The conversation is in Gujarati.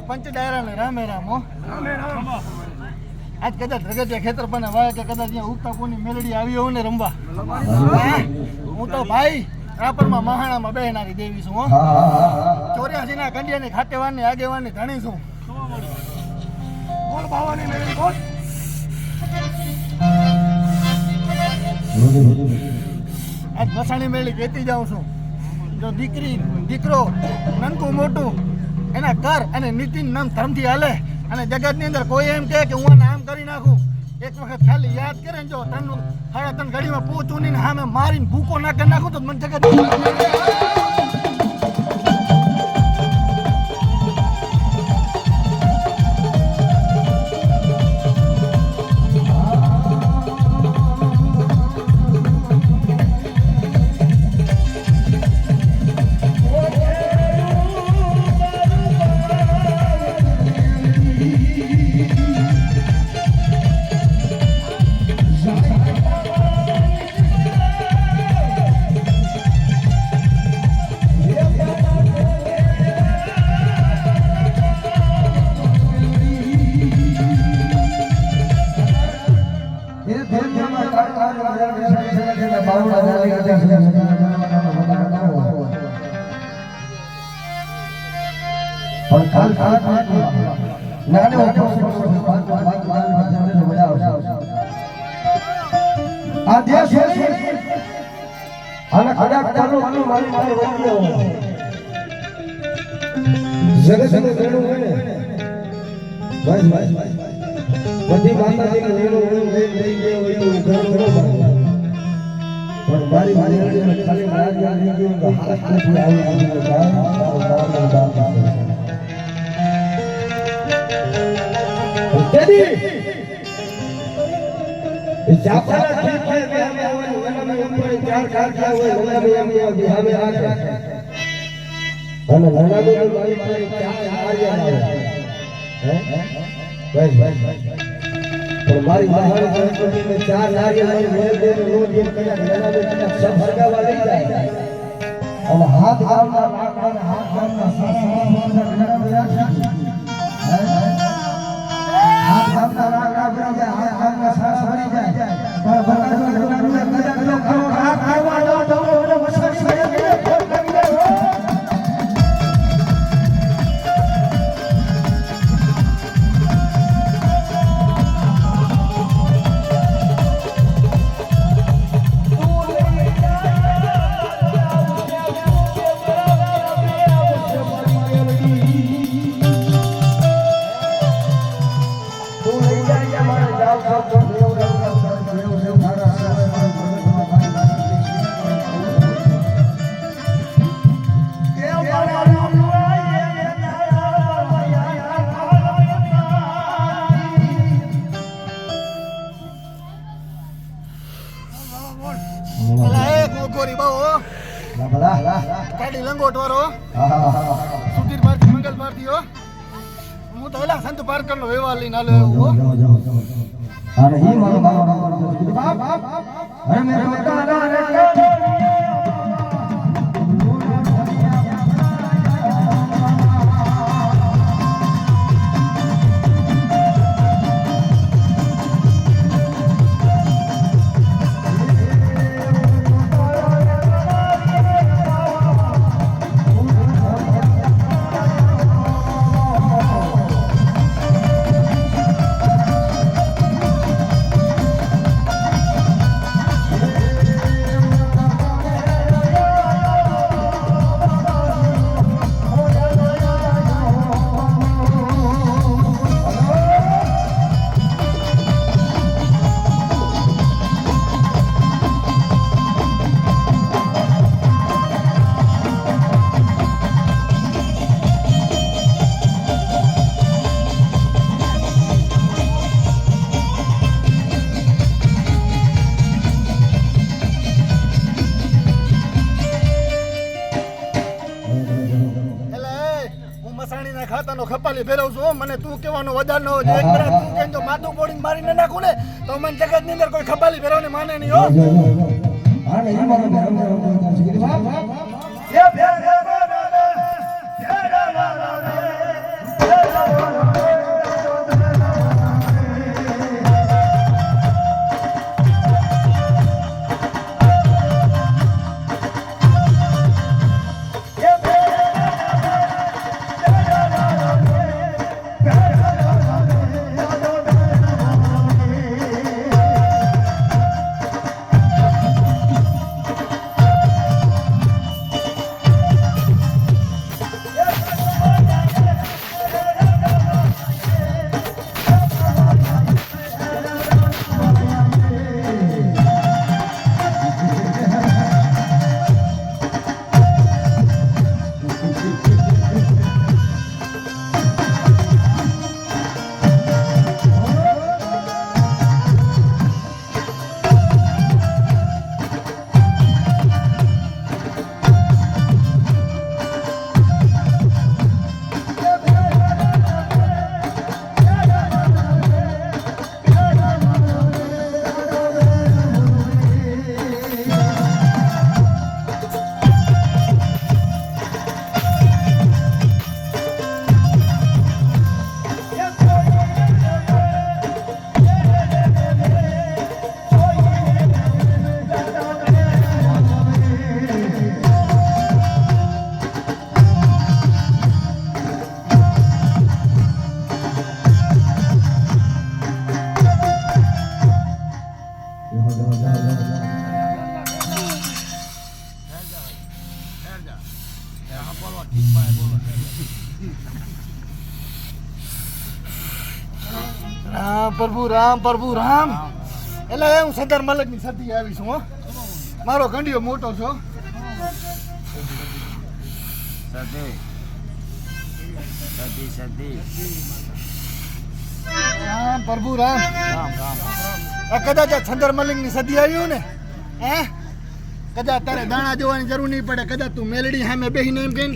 પંચ ડાયરા ને રામે રામો આજ કદાચ રગતિયા ખેતર પણ વાય કે કદાચ અહીંયા ઉગતા કોની મેલડી આવી હોય ને રમવા હું તો ભાઈ રાપરમાં મહાણામાં બેહનારી દેવી છું હો 84 ના કંડિયાની ખાતેવાનની આગેવાનની ધણી છું બોલ બાવાની મેલડી બોલ આજ મસાણી મેળી કહેતી જાઉં છું જો દીકરી દીકરો નનકું મોટું એના કર અને નીતિન નામ ધર્મથી હાલે અને જગતની અંદર કોઈ એમ કહે કે હું આમ કરી નાખું એક વખત ખાલી યાદ કરે ને જો તનનું 3.5 ઘડીમાં પૂછું ને સામે મારીને ભૂકો ના કરી નાખું તો મને જગત બધી માતાજી મારી ખાલી મારી में 4 नारियल मेल दे नो दे सब भरगा वाली जाए और हाथ गावना हाथ गावना हाथ गावना राग बन जाए हाथ गावना सांस बनी जाए पर हाथ गावना दो मसाज में लंगोट वारो सुधीर भारती मंगल भारती हो હું તો એલા સંત પારકર નો વ્યવહાર લઈને આલ્યો હો અરે હી મારો બાપ અરે મેરે બતાના રે મસાણીના ખાતાનો ખપાલી ફેરવું છું હો. મને તું કહેવાનો વધાર ન હોય. એક વાર તું કહેન તો માથું પોડીને મારીને નાખું ને તો મને જગતની અંદર કોઈ ખપાલી ફેરવને માને નહીં હો. રામ પ્રભુ રામ પ્રભુ રામ. એટલે હું સરદાર મલકની સતી આવી છું હો. મારો ગંડિયો મોટો છો. રામ પ્રભુ રામ. આ કદાચ આ સરદાર મલિકની સદી આવ્યું ને હે કદાચ તારે દાણા જોવાની જરૂર નહીં પડે. કદાચ તું મેલડી સામે બેહીને એમ કહીને